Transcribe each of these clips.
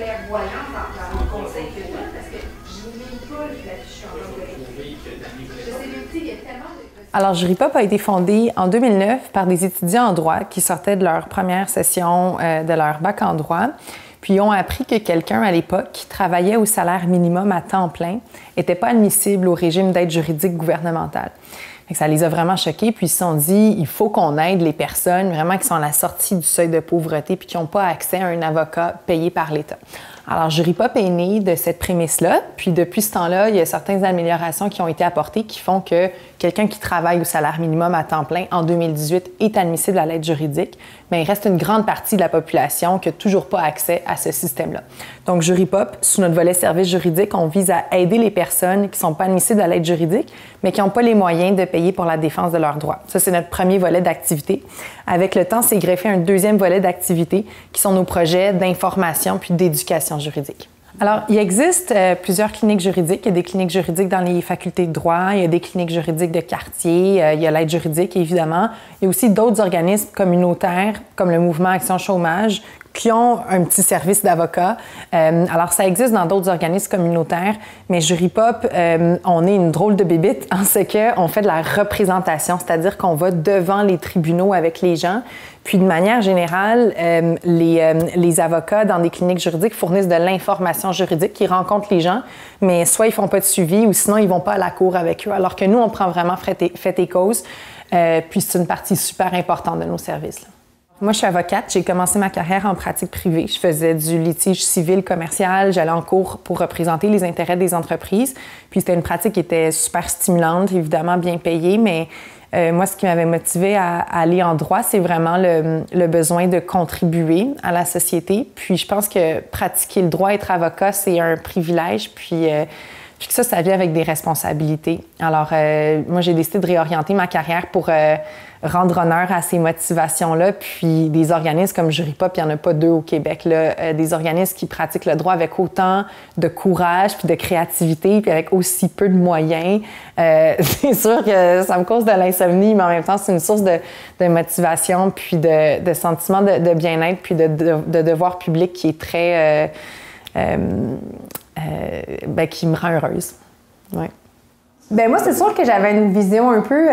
clairvoyante dans le conseil que je donne, parce que je n'ai même pas la fiche en anglais. Je sais même, il y a tellement de... Alors, Juripop a été fondé en 2009 par des étudiants en droit qui sortaient de leur première session de leur bac en droit. Puis ils ont appris que quelqu'un à l'époque qui travaillait au salaire minimum à temps plein n'était pas admissible au régime d'aide juridique gouvernementale. Ça les a vraiment choqués, puis ils se sont dit il faut qu'on aide les personnes vraiment qui sont à la sortie du seuil de pauvreté puis qui n'ont pas accès à un avocat payé par l'État. Alors, Juripop est né de cette prémisse-là, puis depuis ce temps-là, il y a certaines améliorations qui ont été apportées qui font que quelqu'un qui travaille au salaire minimum à temps plein en 2018 est admissible à l'aide juridique, mais il reste une grande partie de la population qui n'a toujours pas accès à ce système-là. Donc, Juripop, sous notre volet service juridique, on vise à aider les personnes qui ne sont pas admissibles à l'aide juridique, mais qui n'ont pas les moyens de payer pour la défense de leurs droits. Ça, c'est notre premier volet d'activité. Avec le temps, c'est greffé un deuxième volet d'activité qui sont nos projets d'information puis d'éducation juridique. Alors, il existe plusieurs cliniques juridiques. Il y a des cliniques juridiques dans les facultés de droit, il y a des cliniques juridiques de quartier, il y a l'aide juridique, évidemment. Il y a aussi d'autres organismes communautaires, comme le Mouvement Action Chômage, qui ont un petit service d'avocat. Alors, ça existe dans d'autres organismes communautaires, mais Juripop, on est une drôle de bébite en ce qu'on fait de la représentation, c'est-à-dire qu'on va devant les tribunaux avec les gens. Puis, de manière générale, les avocats dans des cliniques juridiques fournissent de l'information juridique, qui rencontrent les gens, mais soit ils font pas de suivi ou sinon ils vont pas à la cour avec eux, alors que nous, on prend vraiment fait et cause. Puis, c'est une partie super importante de nos services, là. Moi, je suis avocate. J'ai commencé ma carrière en pratique privée. Je faisais du litige civil commercial. J'allais en cours pour représenter les intérêts des entreprises. Puis c'était une pratique qui était super stimulante, évidemment bien payée, mais moi, ce qui m'avait motivée à aller en droit, c'est vraiment le besoin de contribuer à la société. Puis je pense que pratiquer le droit, être avocat, c'est un privilège. Puis que ça vient avec des responsabilités. Alors, moi, j'ai décidé de réorienter ma carrière pour rendre honneur à ces motivations-là. Puis des organismes comme Juripop, il n'y en a pas deux au Québec, là. Des organismes qui pratiquent le droit avec autant de courage, puis de créativité, puis avec aussi peu de moyens. C'est sûr que ça me cause de l'insomnie, mais en même temps, c'est une source de motivation, puis de sentiment de bien-être, puis de devoir public qui est très... qui me rend heureuse. Ouais. Bien, moi, c'est sûr que j'avais une vision un peu,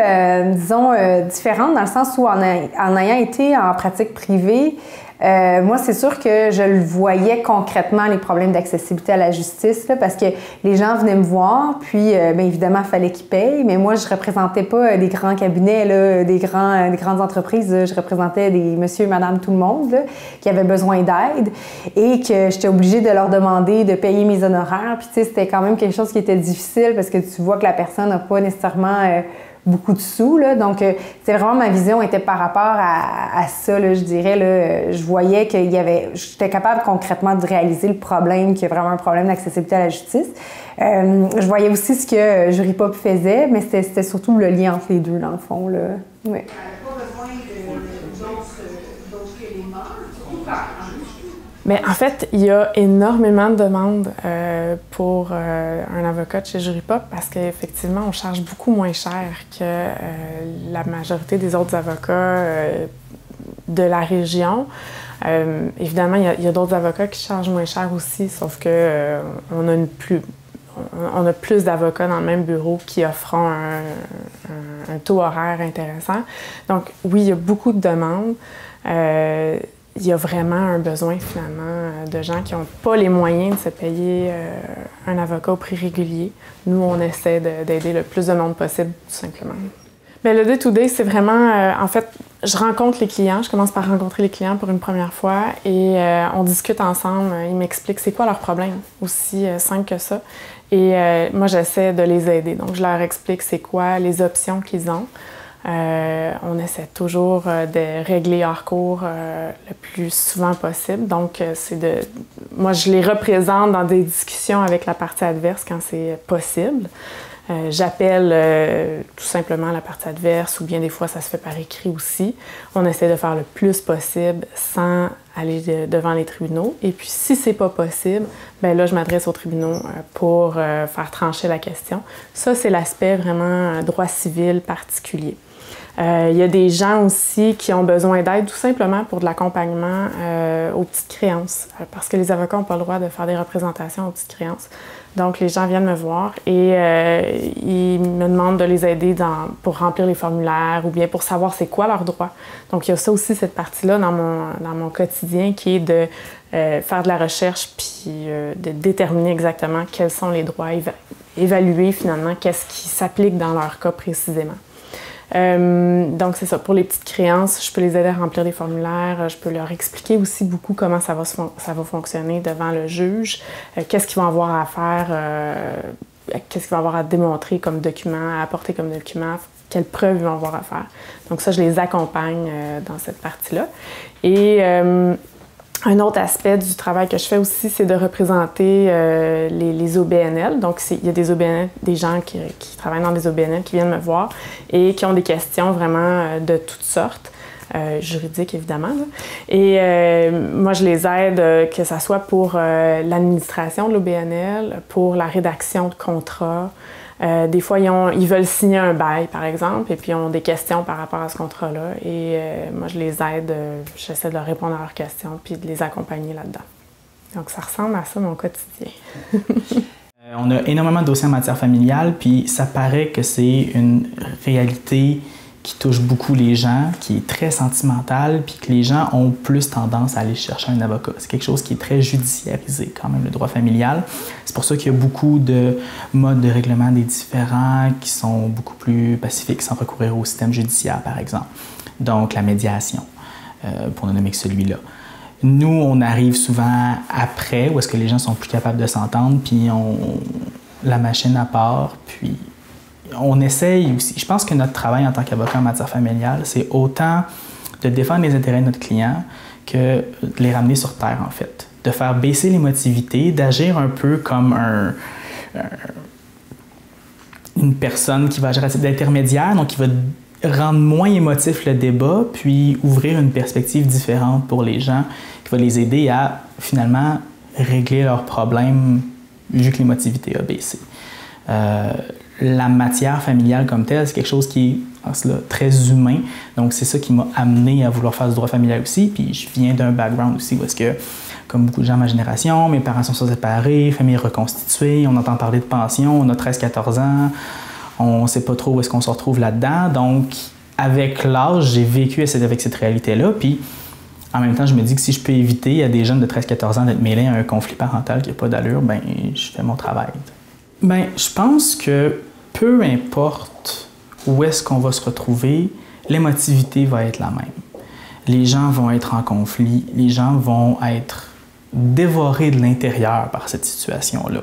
différente, dans le sens où, en ayant été en pratique privée, moi, c'est sûr que je le voyais concrètement, les problèmes d'accessibilité à la justice, là, parce que les gens venaient me voir, puis, bien évidemment, il fallait qu'ils payent, mais moi, je représentais pas des grands cabinets, là, des grandes entreprises, là. Je représentais des monsieur et madame tout le monde, là, qui avaient besoin d'aide, et que j'étais obligée de leur demander de payer mes honoraires. Puis, tu sais, c'était quand même quelque chose qui était difficile, parce que tu vois que la personne n'a pas nécessairement beaucoup de sous, là. Donc, c'est vraiment ma vision était par rapport à ça, là, je dirais, là. Je voyais qu'il y avait... J'étais capable concrètement de réaliser le problème, qu'il y a vraiment un problème d'accessibilité à la justice. Je voyais aussi ce que Juripop faisait, mais c'était surtout le lien entre les deux, dans le fond, là. Oui. Bien, en fait, il y a énormément de demandes pour un avocat de chez Juripop parce qu'effectivement, on charge beaucoup moins cher que la majorité des autres avocats de la région. Évidemment, il y a d'autres avocats qui chargent moins cher aussi, sauf que on a plus d'avocats dans le même bureau qui offront un taux horaire intéressant. Donc, oui, il y a beaucoup de demandes. Il y a vraiment un besoin, finalement, de gens qui n'ont pas les moyens de se payer un avocat au prix régulier. Nous, on essaie d'aider le plus de monde possible, tout simplement. Bien, le day-to-day, c'est vraiment... en fait, je rencontre les clients. Je commence par rencontrer les clients pour une première fois et on discute ensemble. Ils m'expliquent c'est quoi leur problème, aussi simple que ça. Et moi, j'essaie de les aider. Donc, je leur explique c'est quoi les options qu'ils ont. On essaie toujours de régler hors cours le plus souvent possible. Donc, moi, je les représente dans des discussions avec la partie adverse quand c'est possible. J'appelle tout simplement la partie adverse ou bien des fois, ça se fait par écrit aussi. On essaie de faire le plus possible sans aller devant les tribunaux. Et puis, si c'est pas possible, bien là, je m'adresse aux tribunaux pour faire trancher la question. Ça, c'est l'aspect vraiment droit civil particulier. Il y a des gens aussi qui ont besoin d'aide tout simplement pour de l'accompagnement aux petites créances, parce que les avocats n'ont pas le droit de faire des représentations aux petites créances. Donc, les gens viennent me voir et ils me demandent de les aider pour remplir les formulaires ou bien pour savoir c'est quoi leurs droits. Donc, il y a ça aussi, cette partie-là dans mon quotidien qui est de faire de la recherche puis de déterminer exactement quels sont les droits, évaluer finalement qu'est-ce qui s'applique dans leur cas précisément. Donc, c'est ça. Pour les petites créances, je peux les aider à remplir des formulaires. Je peux leur expliquer aussi beaucoup comment ça va fonctionner devant le juge. Qu'est-ce qu'ils vont avoir à faire, qu'est-ce qu'ils vont avoir à démontrer comme document, à apporter comme document, quelles preuves ils vont avoir à faire. Donc ça, je les accompagne dans cette partie-là. Et un autre aspect du travail que je fais aussi, c'est de représenter les OBNL. Donc, il y a des OBNL, des gens qui travaillent dans des OBNL qui viennent me voir et qui ont des questions vraiment de toutes sortes, juridiques évidemment. Là. Et moi, je les aide, que ce soit pour l'administration de l'OBNL, pour la rédaction de contrats. Des fois, ils veulent signer un bail, par exemple, et puis ils ont des questions par rapport à ce contrat-là. Et moi, je les aide, j'essaie de leur répondre à leurs questions, puis de les accompagner là-dedans. Donc, ça ressemble à ça, mon quotidien. On a énormément de dossiers en matière familiale, puis ça paraît que c'est une réalité qui touche beaucoup les gens, qui est très sentimentale, puis que les gens ont plus tendance à aller chercher un avocat. C'est quelque chose qui est très judiciarisé quand même, le droit familial. C'est pour ça qu'il y a beaucoup de modes de règlement des différends qui sont beaucoup plus pacifiques sans recourir au système judiciaire, par exemple. Donc, la médiation, pour ne nommer que celui-là. Nous, on arrive souvent après, où est-ce que les gens sont plus capables de s'entendre, puis la machine à part, puis on essaye aussi. Je pense que notre travail en tant qu'avocat en matière familiale, c'est autant de défendre les intérêts de notre client que de les ramener sur terre, en fait. De faire baisser l'émotivité, d'agir un peu comme une personne qui va agir à titre d'intermédiaire, donc qui va rendre moins émotif le débat, puis ouvrir une perspective différente pour les gens, qui va les aider à, finalement, régler leurs problèmes vu que l'émotivité a baissé. La matière familiale comme telle, c'est quelque chose qui est en cela très humain. Donc, c'est ça qui m'a amené à vouloir faire du droit familial aussi. Puis, je viens d'un background aussi où est-ce que, comme beaucoup de gens de ma génération, mes parents sont séparés, famille reconstituée, on entend parler de pension, on a 13-14 ans, on ne sait pas trop où est-ce qu'on se retrouve là-dedans. Donc, avec l'âge, j'ai vécu avec cette réalité-là. Puis, en même temps, je me dis que si je peux éviter à des jeunes de 13-14 ans d'être mêlés à un conflit parental qui n'a pas d'allure, bien, je fais mon travail. Bien, je pense que peu importe où est-ce qu'on va se retrouver, l'émotivité va être la même. Les gens vont être en conflit, les gens vont être dévorés de l'intérieur par cette situation-là.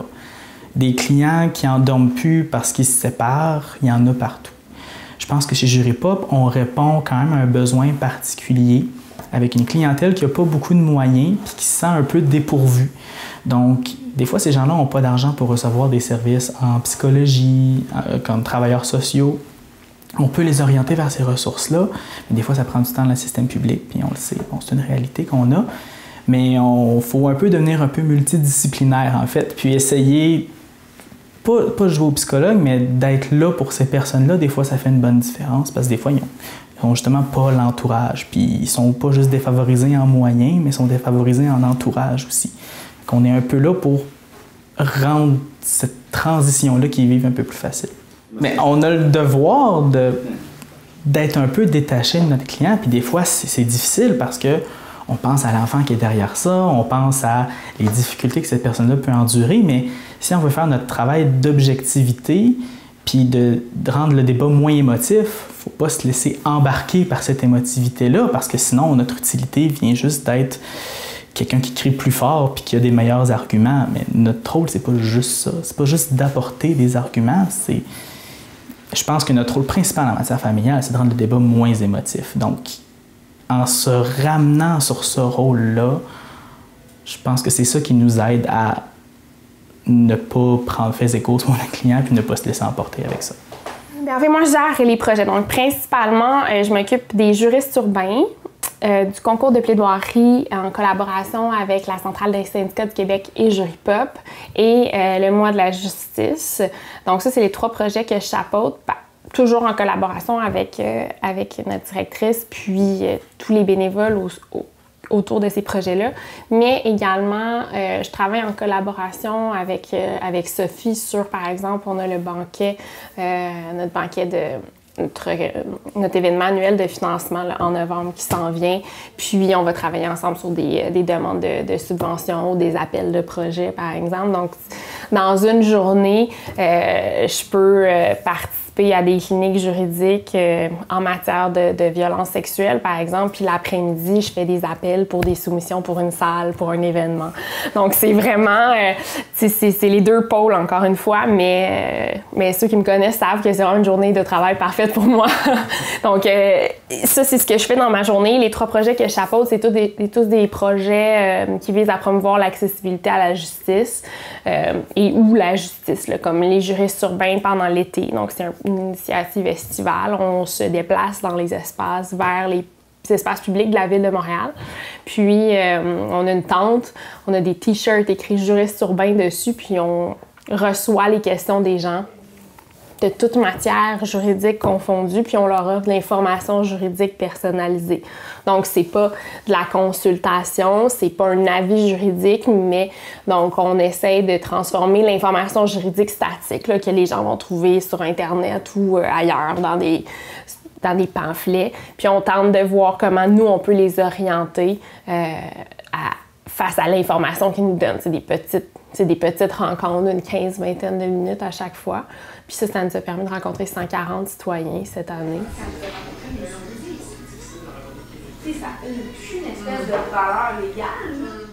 Des clients qui en dorment plus parce qu'ils se séparent, il y en a partout. Je pense que chez Juripop, on répond quand même à un besoin particulier avec une clientèle qui n'a pas beaucoup de moyens et qui se sent un peu dépourvue. Donc, des fois, ces gens-là n'ont pas d'argent pour recevoir des services en psychologie, comme travailleurs sociaux. On peut les orienter vers ces ressources-là, mais des fois, ça prend du temps dans le système public, puis on le sait. Bon, c'est une réalité qu'on a, mais il faut un peu devenir un peu multidisciplinaire, en fait, puis essayer, pas de jouer au psychologue, mais d'être là pour ces personnes-là. Des fois, ça fait une bonne différence, parce que des fois, ils n'ont justement pas l'entourage, puis ils sont pas juste défavorisés en moyens, mais ils sont défavorisés en entourage aussi. Qu'on est un peu là pour rendre cette transition-là qu'ils vivent un peu plus facile. Mais on a le devoir d'être un peu détaché de notre client, puis des fois, c'est difficile parce que on pense à l'enfant qui est derrière ça, on pense à les difficultés que cette personne-là peut endurer, mais si on veut faire notre travail d'objectivité, puis de rendre le débat moins émotif, il ne faut pas se laisser embarquer par cette émotivité-là, parce que sinon, notre utilité vient juste d'être quelqu'un qui crie plus fort puis qui a des meilleurs arguments. Mais notre rôle, c'est pas juste ça. C'est pas juste d'apporter des arguments. Je pense que notre rôle principal en matière familiale, c'est de rendre le débat moins émotif. Donc, en se ramenant sur ce rôle-là, je pense que c'est ça qui nous aide à ne pas prendre fait et cause pour le client puis ne pas se laisser emporter avec ça. Bien, en fait, moi, je gère les projets. Donc, principalement, je m'occupe des juristes urbains, du concours de plaidoirie en collaboration avec la Centrale des syndicats du Québec et Juripop et le mois de la justice. Donc ça, c'est les 3 projets que je chapeaute. toujours en collaboration avec notre directrice, puis tous les bénévoles autour de ces projets-là. Mais également, je travaille en collaboration avec Sophie sur, par exemple, on a le banquet, notre banquet notre événement annuel de financement là, en novembre qui s'en vient. Puis, on va travailler ensemble sur des demandes de subventions ou des appels de projets, par exemple. Donc, dans une journée, je peux participer à des cliniques juridiques en matière de violence sexuelle, par exemple. Puis l'après-midi, je fais des appels pour des soumissions pour une salle, pour un événement. Donc, c'est vraiment... c'est les deux pôles, encore une fois, mais ceux qui me connaissent savent que c'est vraiment une journée de travail parfaite pour moi. Donc, ça, c'est ce que je fais dans ma journée. Les 3 projets que je chapeaute, c'est tous des projets qui visent à promouvoir l'accessibilité à la justice et ou la justice, là, comme les juristes urbains pendant l'été. Donc, c'est une initiative estivale. On se déplace dans les espaces vers les espaces publics de la Ville de Montréal. Puis, on a une tente, on a des t-shirts écrits juristes urbains dessus, puis on reçoit les questions des gens de toute matière juridique confondue, puis on leur offre de l'information juridique personnalisée. Donc, c'est pas de la consultation, c'est pas un avis juridique, mais donc on essaie de transformer l'information juridique statique là, que les gens vont trouver sur Internet ou ailleurs dans des pamphlets. Puis on tente de voir comment nous, on peut les orienter face à l'information qu'ils nous donnent. C'est des petites rencontres d'une 15-20 de minutes à chaque fois. Puis ça nous a permis de rencontrer 140 citoyens cette année. Ça a une espèce de valeur légale.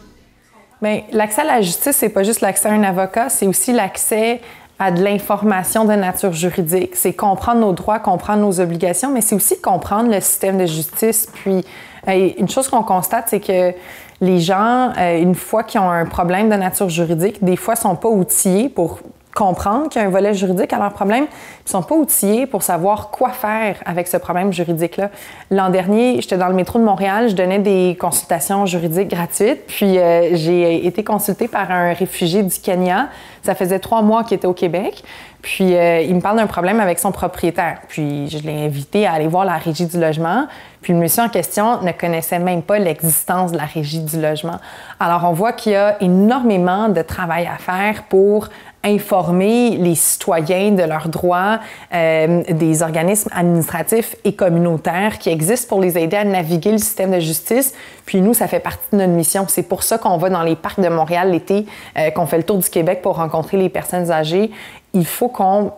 Bien, l'accès à la justice, c'est pas juste l'accès à un avocat, c'est aussi l'accès à de l'information de nature juridique. C'est comprendre nos droits, comprendre nos obligations, mais c'est aussi comprendre le système de justice. Puis, une chose qu'on constate, c'est que les gens, une fois qu'ils ont un problème de nature juridique, des fois, sont pas outillés pour comprendre qu'il y a un volet juridique à leur problème, ils ne sont pas outillés pour savoir quoi faire avec ce problème juridique-là. L'an dernier, j'étais dans le métro de Montréal, je donnais des consultations juridiques gratuites, puis j'ai été consultée par un réfugié du Kenya. Ça faisait 3 mois qu'il était au Québec, puis il me parle d'un problème avec son propriétaire. Puis je l'ai invité à aller voir la Régie du logement, puis le monsieur en question ne connaissait même pas l'existence de la Régie du logement. Alors on voit qu'il y a énormément de travail à faire pour informer les citoyens de leurs droits, des organismes administratifs et communautaires qui existent pour les aider à naviguer le système de justice. Puis nous, ça fait partie de notre mission. C'est pour ça qu'on va dans les parcs de Montréal l'été, qu'on fait le tour du Québec pour rencontrer les personnes âgées. Il faut qu'on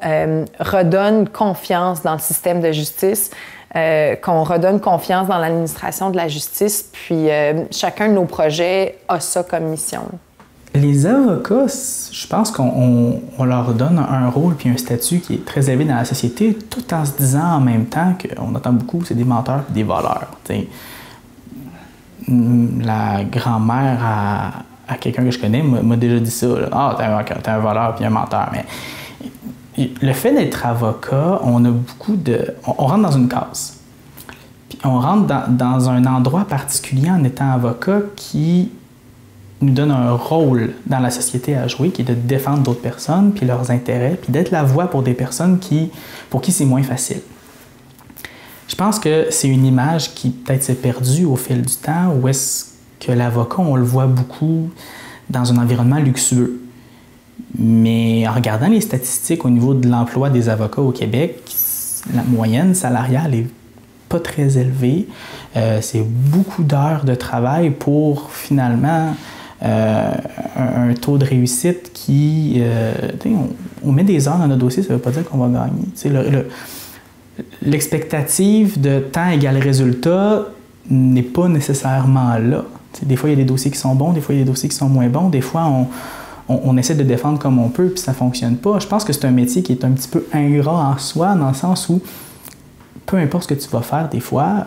redonne confiance dans le système de justice, qu'on redonne confiance dans l'administration de la justice. Puis chacun de nos projets a ça comme mission. Les avocats, je pense qu'on leur donne un rôle puis un statut qui est très élevé dans la société, tout en se disant en même temps qu'on entend beaucoup, c'est des menteurs et des voleurs. T'sais. La grand-mère à quelqu'un que je connais m'a déjà dit ça. Là. Ah, t'es un voleur puis un menteur. Mais le fait d'être avocat, on a beaucoup de... On rentre dans une case. Puis on rentre dans un endroit particulier en étant avocat qui nous donne un rôle dans la société à jouer, qui est de défendre d'autres personnes, puis leurs intérêts, puis d'être la voix pour des personnes pour qui c'est moins facile. Je pense que c'est une image qui peut-être s'est perdue au fil du temps, où est-ce que l'avocat, on le voit beaucoup dans un environnement luxueux. Mais en regardant les statistiques au niveau de l'emploi des avocats au Québec, la moyenne salariale est pas très élevée. C'est beaucoup d'heures de travail pour finalement un taux de réussite qui... on met des heures dans notre dossier, ça ne veut pas dire qu'on va gagner. L'expectative de temps égale résultat n'est pas nécessairement là. T'sais, des fois, il y a des dossiers qui sont bons, des fois, il y a des dossiers qui sont moins bons. Des fois, on essaie de défendre comme on peut, puis ça ne fonctionne pas. Je pense que c'est un métier qui est un petit peu ingrat en soi, dans le sens où peu importe ce que tu vas faire, des fois,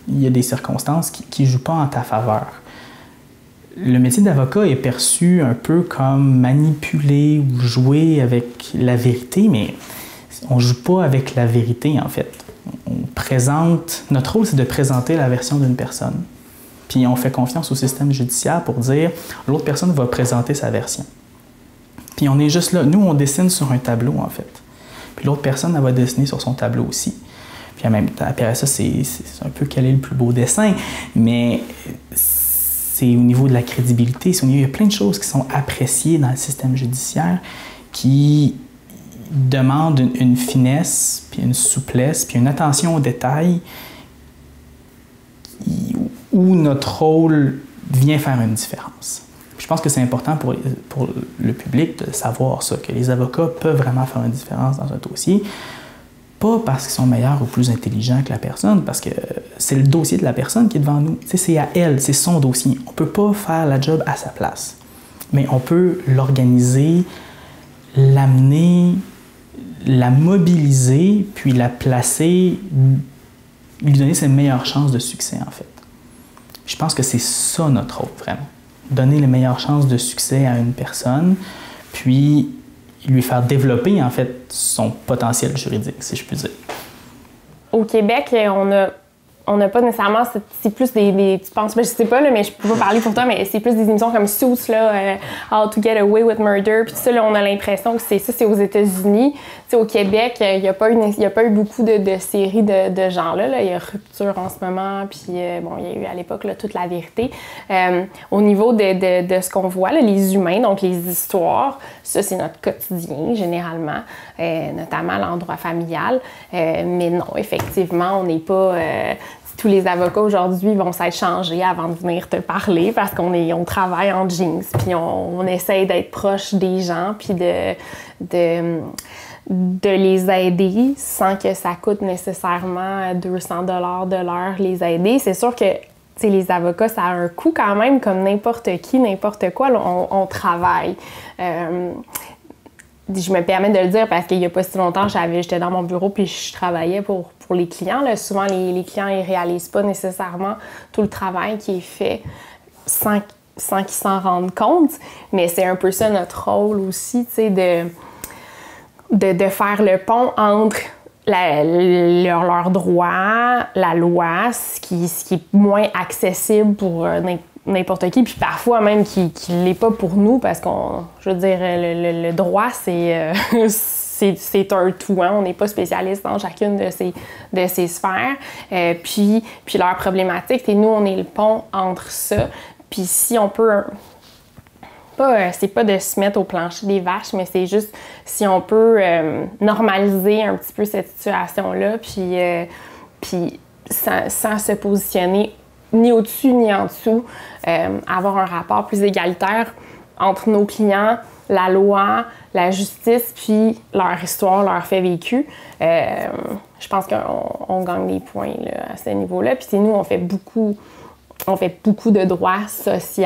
il y a des circonstances qui ne jouent pas en ta faveur. Le métier d'avocat est perçu un peu comme manipuler ou jouer avec la vérité, mais on ne joue pas avec la vérité, en fait. Notre rôle, c'est de présenter la version d'une personne. Puis on fait confiance au système judiciaire pour dire l'autre personne va présenter sa version. Puis on est juste là. Nous, on dessine sur un tableau, en fait. puis l'autre personne, elle va dessiner sur son tableau aussi. Puis en même temps, après ça, c'est un peu quel est le plus beau dessin, mais c'est au niveau de la crédibilité, il y a plein de choses qui sont appréciées dans le système judiciaire qui demandent une finesse, puis une souplesse, puis une attention aux détails où notre rôle vient faire une différence. Puis je pense que c'est important pour le public de savoir ça, que les avocats peuvent vraiment faire une différence dans un dossier. Pas parce qu'ils sont meilleurs ou plus intelligents que la personne, parce que c'est le dossier de la personne qui est devant nous. C'est à elle, c'est son dossier. On ne peut pas faire la job à sa place. Mais on peut l'organiser, l'amener, la mobiliser, puis la placer, lui donner ses meilleures chances de succès, en fait. Je pense que c'est ça notre rôle, vraiment. Donner les meilleures chances de succès à une personne, puis lui faire développer, en fait, son potentiel juridique, si je puis dire. Au Québec, on n'a pas nécessairement, c'est plus des tu penses, je sais pas, là, mais je peux pas parler pour toi, mais c'est plus des émissions comme Suits, là, How to Get Away with Murder, puis tout ça, là, on a l'impression que c'est aux États-Unis. Au Québec, il n'y a pas eu beaucoup de séries de genre-là. Là. Il y a Rupture en ce moment, puis il y a eu à l'époque là, Toute la vérité. Au niveau de ce qu'on voit, là, les humains, donc les histoires, ça, c'est notre quotidien, généralement, notamment l'endroit familial. Mais non, effectivement, on n'est pas... tous les avocats aujourd'hui vont s'être changés avant de venir te parler parce qu'on travaille en jeans, puis on essaye d'être proche des gens, puis de les aider sans que ça coûte nécessairement 200 $ de l'heure les aider. C'est sûr que les avocats, ça a un coût quand même, comme n'importe qui, n'importe quoi. Là, on travaille. Je me permets de le dire parce qu'il n'y a pas si longtemps, j'étais dans mon bureau puis je travaillais pour les clients. Là. Souvent, les clients ne réalisent pas nécessairement tout le travail qui est fait sans qu'ils s'en rendent compte. Mais c'est un peu ça notre rôle aussi, de faire le pont entre leurs droits, la loi, ce qui est moins accessible pour n'importe qui, puis parfois même qui l'est pas pour nous, parce je veux dire, le droit, c'est un tout, hein? On n'est pas spécialiste dans chacune de ces sphères. Puis leur problématique, et nous, on est le pont entre ça. Puis si on peut... c'est pas de se mettre au plancher des vaches, mais c'est juste si on peut normaliser un petit peu cette situation-là, puis sans se positionner ni au-dessus ni en dessous, avoir un rapport plus égalitaire entre nos clients, la loi, la justice, puis leur histoire, leur fait vécu. Je pense qu'on gagne des points là, à ce niveau-là. Puis nous, on fait beaucoup de droits sociaux.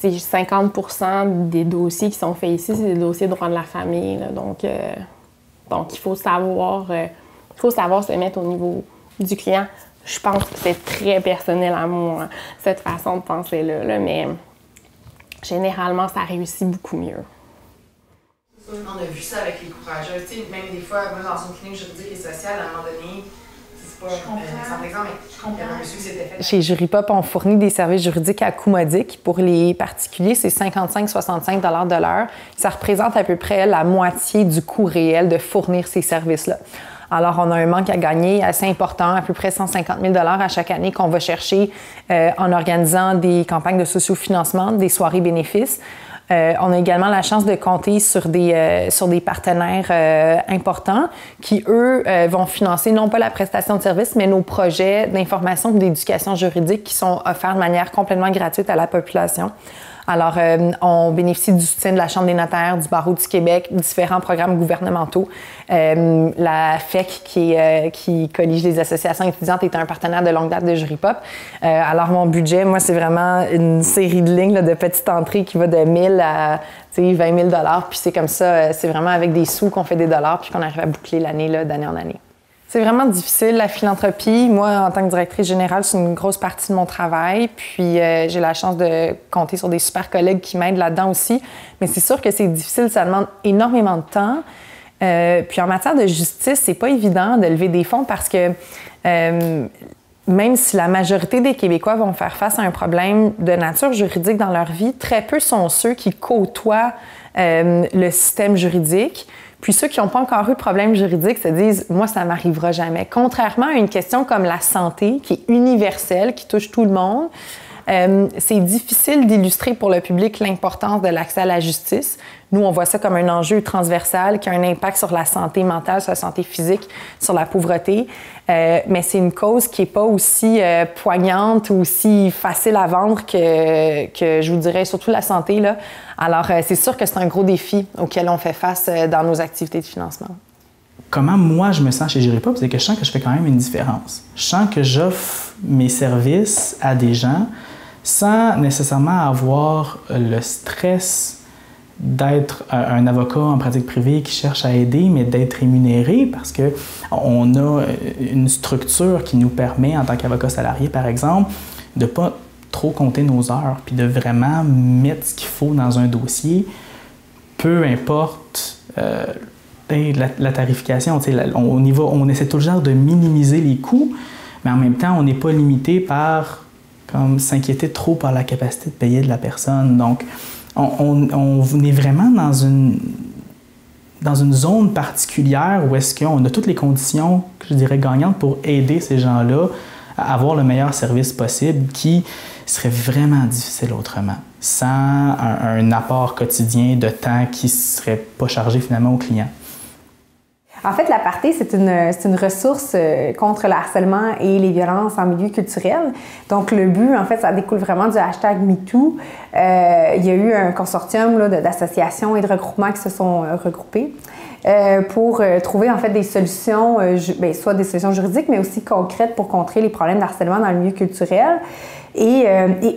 50% des dossiers qui sont faits ici, c'est des dossiers de droit de la famille. Là. Donc, il faut savoir se mettre au niveau du client. Je pense que c'est très personnel à moi, cette façon de penser-là, là, mais généralement, ça réussit beaucoup mieux. On a vu ça avec les courageux. Tu sais, même des fois, moi, dans une clinique juridique et sociale, à un moment donné, c'est pas un exemple, mais il y avait un monsieur qui s'était fait. Chez Juripop, on fournit des services juridiques à coût modique. Pour les particuliers, c'est 55-65 $ de l'heure. Ça représente à peu près la moitié du coût réel de fournir ces services-là. Alors, on a un manque à gagner assez important, à peu près 150 000 $ à chaque année qu'on va chercher en organisant des campagnes de sociofinancement, des soirées bénéfices. On a également la chance de compter sur des partenaires importants qui, eux, vont financer non pas la prestation de service, mais nos projets d'information ou d'éducation juridique qui sont offerts de manière complètement gratuite à la population. Alors, on bénéficie du soutien de la Chambre des notaires, du Barreau du Québec, différents programmes gouvernementaux. La FEC, qui collige les associations étudiantes, est un partenaire de longue date de Juripop. Alors, mon budget, moi, c'est vraiment une série de lignes là, de petites entrées qui va de 1000 à 20 000 $. Puis c'est comme ça, c'est vraiment avec des sous qu'on fait des dollars puis qu'on arrive à boucler l'année là, d'année en année. C'est vraiment difficile, la philanthropie. Moi, en tant que directrice générale, c'est une grosse partie de mon travail. Puis, j'ai la chance de compter sur des super collègues qui m'aident là-dedans aussi. Mais c'est sûr que c'est difficile, ça demande énormément de temps. Puis, en matière de justice, c'est pas évident de lever des fonds parce que même si la majorité des Québécois vont faire face à un problème de nature juridique dans leur vie, très peu sont ceux qui côtoient le système juridique. Puis ceux qui n'ont pas encore eu de problème juridique se disent « moi, ça ne m'arrivera jamais ». Contrairement à une question comme la santé, qui est universelle, qui touche tout le monde, c'est difficile d'illustrer pour le public l'importance de l'accès à la justice. Nous, on voit ça comme un enjeu transversal qui a un impact sur la santé mentale, sur la santé physique, sur la pauvreté. Mais c'est une cause qui n'est pas aussi poignante ou aussi facile à vendre que je vous dirais, surtout la santé, là. Alors, c'est sûr que c'est un gros défi auquel on fait face dans nos activités de financement. Comment moi je me sens chez Juripop, c'est que je sens que je fais quand même une différence. Je sens que j'offre mes services à des gens sans nécessairement avoir le stress d'être un avocat en pratique privée qui cherche à aider, mais d'être rémunéré parce qu'on a une structure qui nous permet, en tant qu'avocat salarié par exemple, de ne pas trop compter nos heures, puis de vraiment mettre ce qu'il faut dans un dossier, peu importe la tarification. On essaie toujours de minimiser les coûts, mais en même temps, on n'est pas limité par s'inquiéter trop par la capacité de payer de la personne. Donc, on est vraiment dans une zone particulière où est-ce qu'on a toutes les conditions, je dirais, gagnantes pour aider ces gens-là à avoir le meilleur service possible qui serait vraiment difficile autrement, sans un apport quotidien de temps qui ne serait pas chargé finalement au client. En fait, l'Aparté, c'est une ressource contre le harcèlement et les violences en milieu culturel. Donc, le but, en fait, ça découle vraiment du hashtag MeToo. Il y a eu un consortium là, d'associations et de regroupements qui se sont regroupés pour trouver, en fait, des solutions, soit des solutions juridiques, mais aussi concrètes pour contrer les problèmes d'harcèlement dans le milieu culturel. Et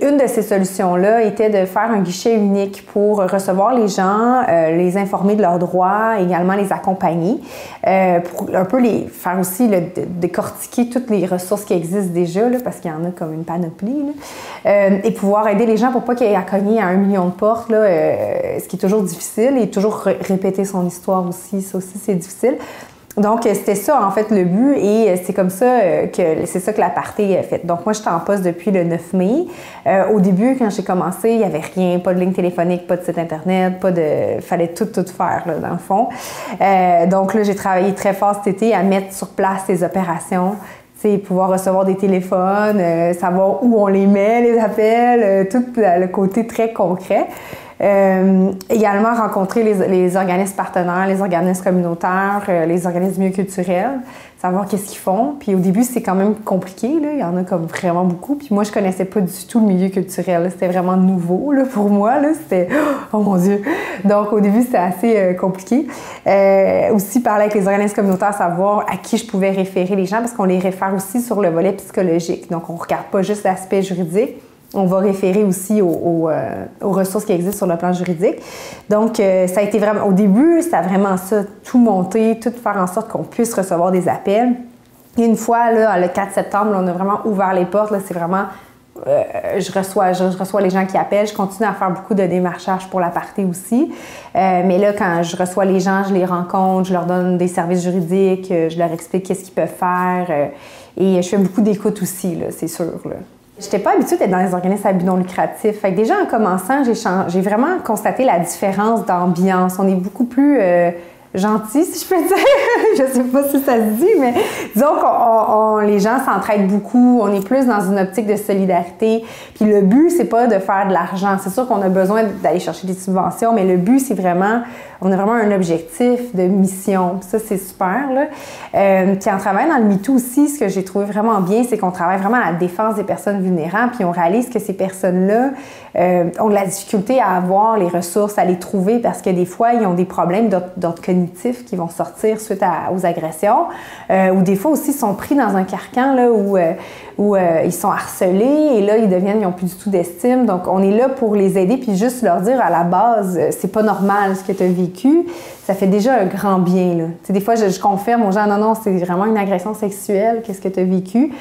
une de ces solutions-là était de faire un guichet unique pour recevoir les gens, les informer de leurs droits, également les accompagner, pour un peu les faire aussi décortiquer toutes les ressources qui existent déjà, là, parce qu'il y en a comme une panoplie, là, et pouvoir aider les gens pour pas qu'ils aient à cogner à 1 million de portes, là, ce qui est toujours difficile, et toujours répéter son histoire aussi, ça aussi c'est difficile. Donc, c'était ça, en fait, le but, et c'est comme ça c'est ça que l'Aparté a fait. Donc, moi, j'étais en poste depuis le 9 mai. Au début, quand j'ai commencé, il n'y avait rien, pas de ligne téléphonique, pas de site Internet, fallait tout faire, là, dans le fond. Donc, là, j'ai travaillé très fort cet été à mettre sur place les opérations, pouvoir recevoir des téléphones, savoir où on les met, les appels, tout le côté très concret. Également rencontrer les organismes partenaires, les organismes communautaires, les organismes du milieu culturel, savoir qu'est-ce qu'ils font. Puis au début, c'est quand même compliqué, là. Il y en a comme vraiment beaucoup. Puis moi, je connaissais pas du tout le milieu culturel, là. C'était vraiment nouveau, là, pour moi, là. C'était « oh mon Dieu ». Donc au début, c'était assez compliqué. Aussi parler avec les organismes communautaires, savoir à qui je pouvais référer les gens, parce qu'on les réfère aussi sur le volet psychologique. Donc on regarde pas juste l'aspect juridique. On va référer aussi aux ressources qui existent sur le plan juridique. Donc, ça a été vraiment... Au début, c'était vraiment ça, tout monter, tout faire en sorte qu'on puisse recevoir des appels. Et une fois, là, le 4 septembre, là, on a vraiment ouvert les portes. Là, c'est vraiment... je reçois les gens qui appellent. Je continue à faire beaucoup de démarchage pour l'Aparté aussi. Mais là, quand je reçois les gens, je les rencontre, je leur donne des services juridiques, je leur explique qu'est-ce qu'ils peuvent faire. Et je fais beaucoup d'écoute aussi, là, c'est sûr, là. J'étais pas habituée d'être dans les organismes à but non lucratif. Fait que déjà, en commençant, j'ai vraiment constaté la différence d'ambiance. On est beaucoup plus gentil, si je peux dire. Je sais pas si ça se dit, mais disons que les gens s'entraident beaucoup. On est plus dans une optique de solidarité. Puis le but, c'est pas de faire de l'argent. C'est sûr qu'on a besoin d'aller chercher des subventions, mais le but, c'est vraiment... On a vraiment un objectif de mission. Puis ça, c'est super, là. Puis en travaillant dans le MeToo aussi, ce que j'ai trouvé vraiment bien, c'est qu'on travaille vraiment à la défense des personnes vulnérables, puis on réalise que ces personnes-là ont de la difficulté à avoir les ressources, à les trouver, parce que des fois, ils ont des problèmes d'ordre cognitif qui vont sortir suite aux agressions, ou des fois aussi, ils sont pris dans un carcan là, où ils sont harcelés, et là, ils n'ont plus du tout d'estime. Donc, on est là pour les aider, puis juste leur dire à la base, c'est pas normal ce que tu as vécu. Ça fait déjà un grand bien, là. T'sais, des fois, je confirme aux gens, non, c'est vraiment une agression sexuelle, qu'est-ce que tu as vécu?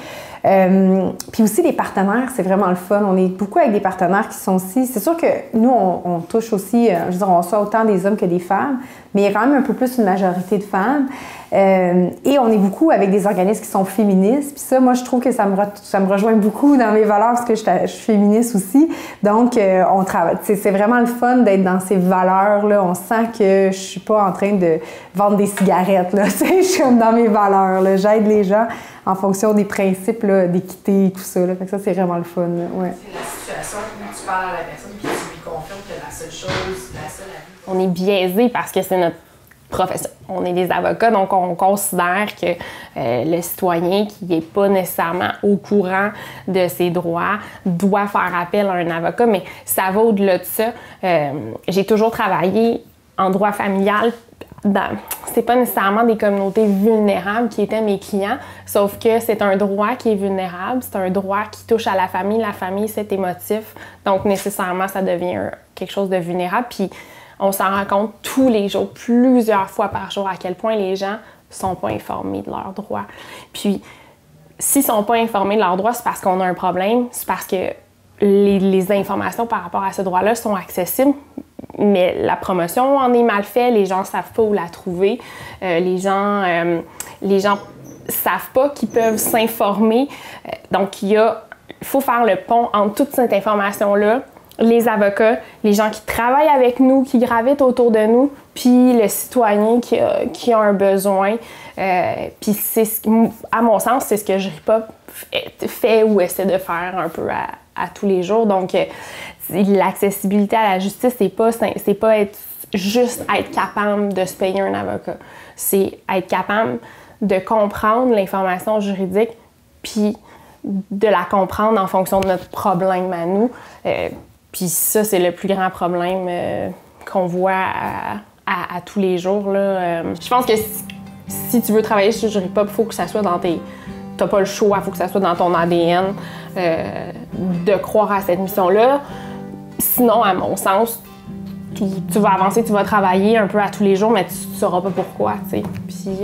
Puis aussi, les partenaires, c'est vraiment le fun. On est beaucoup avec des partenaires qui sont aussi... C'est sûr que nous, on touche aussi, je veux dire, on reçoit autant des hommes que des femmes, mais il y a quand même un peu plus une majorité de femmes. Et on est beaucoup avec des organismes qui sont féministes. Puis ça, moi, je trouve que ça me rejoint beaucoup dans mes valeurs parce que je suis féministe aussi. Donc, on travaille. C'est vraiment le fun d'être dans ces valeurs-là. On sent que je suis pas en train de vendre des cigarettes, là. Je suis comme dans mes valeurs, là. J'aide les gens en fonction des principes d'équité et tout ça, là. Fait que ça, c'est vraiment le fun, là. Ouais. C'est la situation où tu parles à la personne puis tu lui confirmes que la seule chose, On est biaisé parce que c'est notre profession. On est des avocats, donc on considère que le citoyen qui n'est pas nécessairement au courant de ses droits doit faire appel à un avocat, mais ça va au-delà de ça. J'ai toujours travaillé en droit familial. C'est pas nécessairement des communautés vulnérables qui étaient mes clients, sauf que c'est un droit qui est vulnérable, c'est un droit qui touche à la famille, c'est émotif, donc nécessairement ça devient quelque chose de vulnérable. Puis on s'en rend compte tous les jours, plusieurs fois par jour, à quel point les gens sont pas informés de leurs droits. Puis s'ils sont pas informés de leurs droits, c'est parce qu'on a un problème, c'est parce que les informations par rapport à ce droit-là sont accessibles, mais la promotion en est mal faite, les gens ne savent pas où la trouver, les gens savent pas qu'ils peuvent s'informer. Donc, il faut faire le pont entre toute cette information-là, les avocats, les gens qui travaillent avec nous, qui gravitent autour de nous, puis le citoyen qui a un besoin. Puis, à mon sens, c'est ce que JURIPOP fait ou essaie de faire un peu à tous les jours. Donc, l'accessibilité à la justice, c'est pas juste être capable de se payer un avocat. C'est être capable de comprendre l'information juridique puis de la comprendre en fonction de notre problème à nous. Puis ça, c'est le plus grand problème qu'on voit à tous les jours, là. Je pense que si tu veux travailler sur JURIPOP, il faut que ça soit dans tes... T'as pas le choix, il faut que ça soit dans ton ADN de croire à cette mission-là. Sinon, à mon sens, tu vas avancer, tu vas travailler un peu à tous les jours, mais tu ne sauras pas pourquoi, tu sais. Puis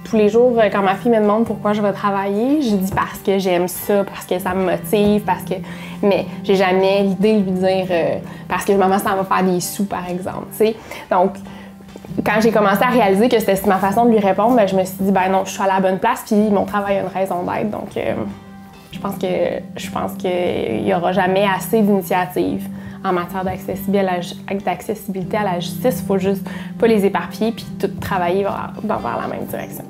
tous les jours, quand ma fille me demande pourquoi je vais travailler, je dis parce que j'aime ça, parce que ça me motive, parce que... Mais j'ai jamais l'idée de lui dire parce que maman, ça va faire des sous, par exemple, tu sais. Donc, quand j'ai commencé à réaliser que c'était ma façon de lui répondre, ben, je me suis dit, ben non, je suis à la bonne place, puis mon travail a une raison d'être. Donc, je pense qu'il n'y aura jamais assez d'initiatives en matière d'accessibilité à la justice. Il faut juste pas les éparpiller puis tout travailler vers la même direction.